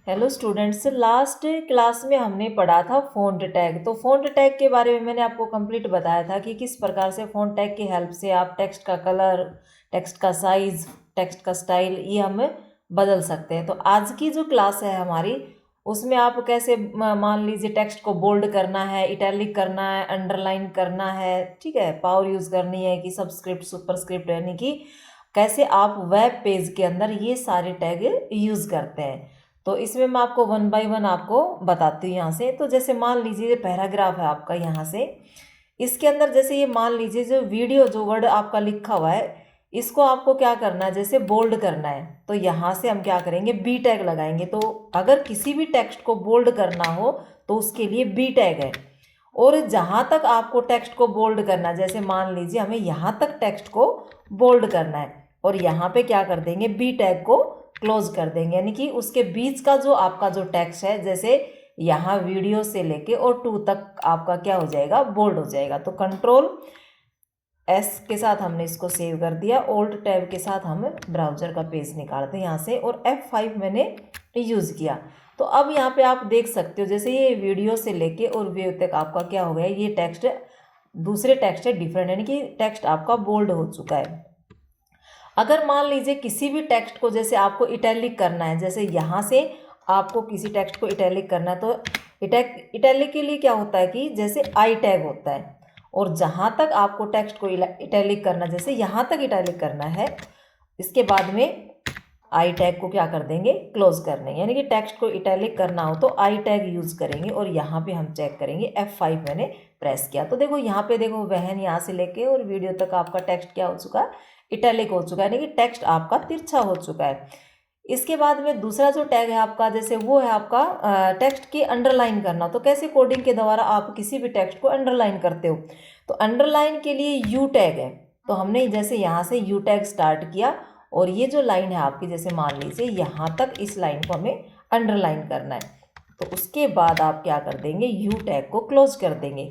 Hello students, last class में हमने पढ़ा था फ़ॉन्ट टैग। तो फ़ॉन्ट टैग के बारे में मैंने आपको कंप्लीट बताया था कि किस प्रकार से फ़ॉन्ट टैग की हेल्प से आप टेक्स्ट का कलर, टेक्स्ट का साइज़, टेक्स्ट का स्टाइल ये हम बदल सकते हैं। तो आज की जो क्लास है हमारी, उसमें आप कैसे मान लीजिए टेक्स्ट को बोल्ड करना है, इटैलिक करना है, अंडरलाइन करना है, ठीक है, पावर यूज़ करनी है कि सबस्क्रिप्ट सुपरस्क्रिप्ट, यानी कि कैसे आप वेब पेज के अंदर ये सारे टैग यूज़ करते हैं। तो इसमें मैं आपको वन बाय वन आपको बताती हूँ यहाँ से। तो जैसे मान लीजिए पैराग्राफ है आपका यहाँ से, इसके अंदर जैसे ये मान लीजिए जो वीडियो जो वर्ड आपका लिखा हुआ है, इसको आपको क्या करना है, जैसे बोल्ड करना है। तो यहाँ से हम क्या करेंगे, बी टैग लगाएंगे। तो अगर किसी भी टेक्स्ट को बोल्ड करना हो तो उसके लिए बी टैग है। और जहाँ तक आपको टेक्स्ट को बोल्ड करना है, जैसे मान लीजिए हमें यहाँ तक टेक्स्ट को बोल्ड करना है और यहाँ पे क्या कर देंगे, बी टैग को क्लोज कर देंगे, यानी कि उसके बीच का जो आपका जो टेक्स्ट है, जैसे यहाँ वीडियो से लेके और 2 तक आपका क्या हो जाएगा, बोल्ड हो जाएगा। तो कंट्रोल एस के साथ हमने इसको सेव कर दिया, ओल्ड टैब के साथ हम ब्राउजर का पेज निकालते हैं यहाँ से, और F5 मैंने यूज़ किया। तो अब यहाँ पे आप देख सकते हो जैसे ये वीडियो से लेके और व्यू तक आपका क्या हो गया, ये टेक्स्ट दूसरे टेक्स्ट है डिफरेंट, यानी कि टेक्स्ट आपका बोल्ड हो चुका है। अगर मान लीजिए किसी भी टेक्स्ट को जैसे आपको इटैलिक करना है, जैसे यहाँ से आपको किसी टेक्स्ट को इटैलिक करना है, तो इटैलिक के लिए क्या होता है कि जैसे आई टैग होता है, और जहाँ तक आपको टेक्स्ट को इटैलिक करना, जैसे यहाँ तक इटैलिक करना है, इसके बाद में आई टैग को क्या कर देंगे, क्लोज कर देंगे। यानी कि टेक्स्ट को इटैलिक करना हो तो आई टैग यूज़ करेंगे, और यहाँ पे हम चेक करेंगे F5 मैंने प्रेस किया। तो देखो यहाँ पे देखो वहन यहाँ से लेके और वीडियो तक आपका टेक्स्ट क्या हो चुका है, इटैलिक हो चुका है, यानी कि टेक्स्ट आपका तिरछा हो चुका है। इसके बाद में दूसरा जो टैग है आपका, जैसे वो है आपका टेक्स्ट की अंडरलाइन करना। तो कैसे कोडिंग के द्वारा आप किसी भी टेक्स्ट को अंडरलाइन करते हो, तो अंडरलाइन के लिए यू टैग है। तो हमने जैसे यहाँ से यू टैग स्टार्ट किया, और ये जो लाइन है आपकी, जैसे मान लीजिए यहाँ तक इस लाइन को हमें अंडरलाइन करना है, तो उसके बाद आप क्या कर देंगे, यू टैग को क्लोज कर देंगे।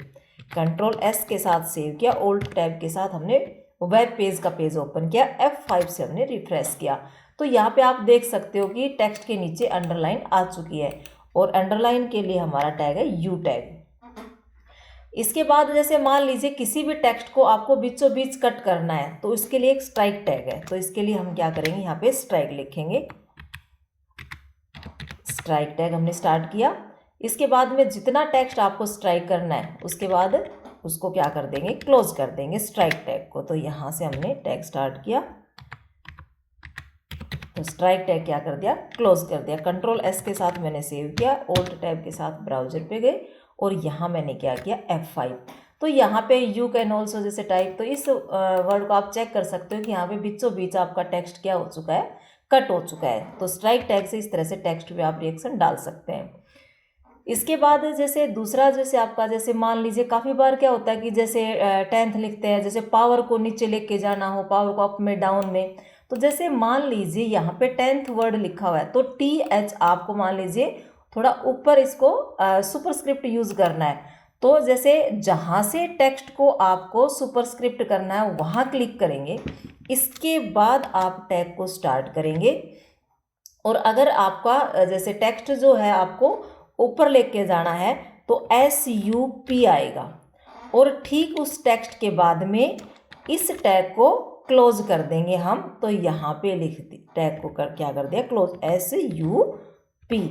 कंट्रोल एस के साथ सेव किया, ओल्ड टैब के साथ हमने वेब पेज का पेज ओपन किया, F5 से हमने रिफ्रेश किया। तो यहाँ पे आप देख सकते हो कि टेक्स्ट के नीचे अंडरलाइन आ चुकी है, और अंडरलाइन के लिए हमारा टैग है यू टैग। इसके बाद जैसे मान लीजिए किसी भी टेक्स्ट को आपको बीचों बीच कट करना है, तो इसके लिए एक स्ट्राइक टैग है। तो इसके लिए हम क्या करेंगे, यहाँ पे स्ट्राइक लिखेंगे, स्ट्राइक टैग हमने स्टार्ट किया। इसके बाद में जितना टेक्स्ट आपको स्ट्राइक करना है, उसके बाद उसको क्या कर देंगे, क्लोज कर देंगे स्ट्राइक टैग को। तो यहाँ से हमने टैग स्टार्ट किया, तो स्ट्राइक टैग क्या कर दिया, क्लोज कर दिया। कंट्रोल एस के साथ मैंने सेव किया, ओल्ड टैब के साथ ब्राउजर पे गए, और यहाँ मैंने क्या किया, F5। तो यहाँ पे यू कैन ऑल्सो जैसे टाइप, तो इस वर्ड को आप चेक कर सकते हो कि यहाँ पे बीचों बीच आपका टेक्स्ट क्या हो चुका है, कट हो चुका है। तो स्ट्राइक टैग से इस तरह से टेक्स्ट पे आप रिएक्शन डाल सकते हैं। इसके बाद जैसे दूसरा, जैसे आपका जैसे मान लीजिए काफ़ी बार क्या होता है कि जैसे 10th लिखते हैं, जैसे पावर को नीचे लेके जाना हो, पावर को अप में डाउन में। तो जैसे मान लीजिए यहाँ पे 10th वर्ड लिखा हुआ है, तो TH आपको मान लीजिए थोड़ा ऊपर इसको सुपरस्क्रिप्ट यूज़ करना है। तो जैसे जहाँ से टेक्स्ट को आपको सुपरस्क्रिप्ट करना है वहाँ क्लिक करेंगे, इसके बाद आप टैग को स्टार्ट करेंगे। और अगर आपका जैसे टेक्स्ट जो है आपको ऊपर लेके जाना है, तो SUP आएगा, और ठीक उस टेक्स्ट के बाद में इस टैग को क्लोज कर देंगे हम। तो यहाँ पे लिख दी, टैग को क्या कर दिया, क्लोज SUP,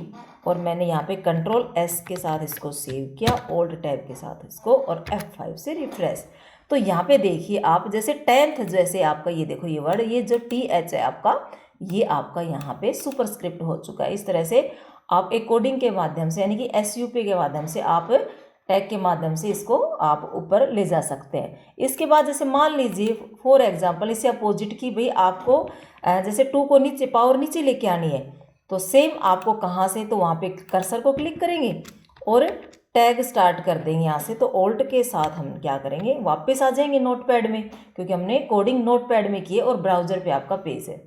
और मैंने यहाँ पे कंट्रोल एस के साथ इसको सेव किया, ओल्ड टैब के साथ इसको, और F5 से रिफ्रेश। तो यहाँ पे देखिए आप, जैसे 10th जैसे आपका ये देखो ये वर्ड, ये जो TH है आपका, ये आपका यहाँ पे सुपरस्क्रिप्ट हो चुका है। इस तरह से आप एक कोडिंग के माध्यम से, यानी कि SUP के माध्यम से, आप टैग के माध्यम से इसको आप ऊपर ले जा सकते हैं। इसके बाद जैसे मान लीजिए फॉर एग्जांपल इससे अपोजिट की भाई आपको जैसे 2 को नीचे, पावर नीचे लेके आनी है, तो सेम आपको कहाँ से, तो वहाँ पे कर्सर को क्लिक करेंगे और टैग स्टार्ट कर देंगे यहाँ से। तो ऑल्ट के साथ हम क्या करेंगे, वापस आ जाएंगे नोटपैड में, क्योंकि हमने कोडिंग नोटपैड में की है और ब्राउजर पे आपका पेज है।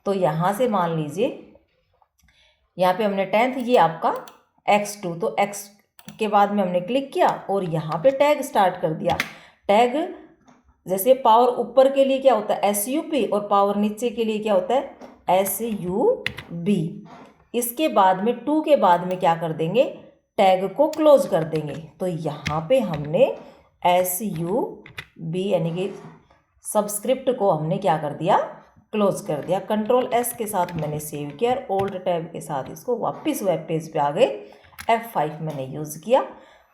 तो यहाँ से मान लीजिए यहाँ पे हमने 10th, ये आपका X2, तो X के बाद में हमने क्लिक किया और यहाँ पे टैग स्टार्ट कर दिया। टैग जैसे पावर ऊपर के लिए क्या होता है SUP, और पावर नीचे के लिए क्या होता है SUB। इसके बाद में टू के बाद में क्या कर देंगे, टैग को क्लोज कर देंगे। तो यहाँ पे हमने SUB यानी कि सबस्क्रिप्ट को हमने क्या कर दिया, क्लोज कर दिया। कंट्रोल S के साथ मैंने सेव किया और ओल्ड टैब के साथ इसको वापस वेब पेज पे आ गए। F5 मैंने यूज़ किया।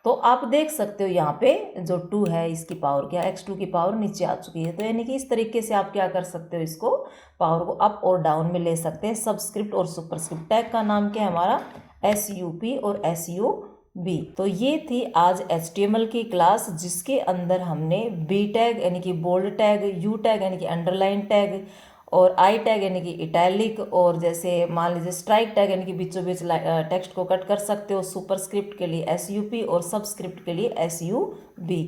तो आप देख सकते हो यहाँ पे जो 2 है इसकी पावर क्या, x2 की पावर नीचे आ चुकी है। तो यानी कि इस तरीके से आप क्या कर सकते हो, इसको पावर को अप और डाउन में ले सकते हैं। सबस्क्रिप्ट और सुपरस्क्रिप्ट। टैग का नाम क्या है हमारा, SUP और SUB। तो ये थी आज HTML की क्लास, जिसके अंदर हमने B टैग यानी कि बोल्ड टैग, U टैग यानी कि अंडरलाइन टैग, और आई टैग यानी कि इटैलिक, और जैसे मान लीजिए स्ट्राइक टैग यानी कि बीचों बीच टेक्स्ट को कट कर सकते हो। सुपरस्क्रिप्ट के लिए SUP और सबस्क्रिप्ट के लिए SUB।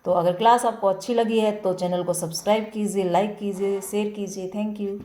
तो अगर क्लास आपको अच्छी लगी है तो चैनल को सब्सक्राइब कीजिए, लाइक कीजिए, शेयर कीजिए। Thank you.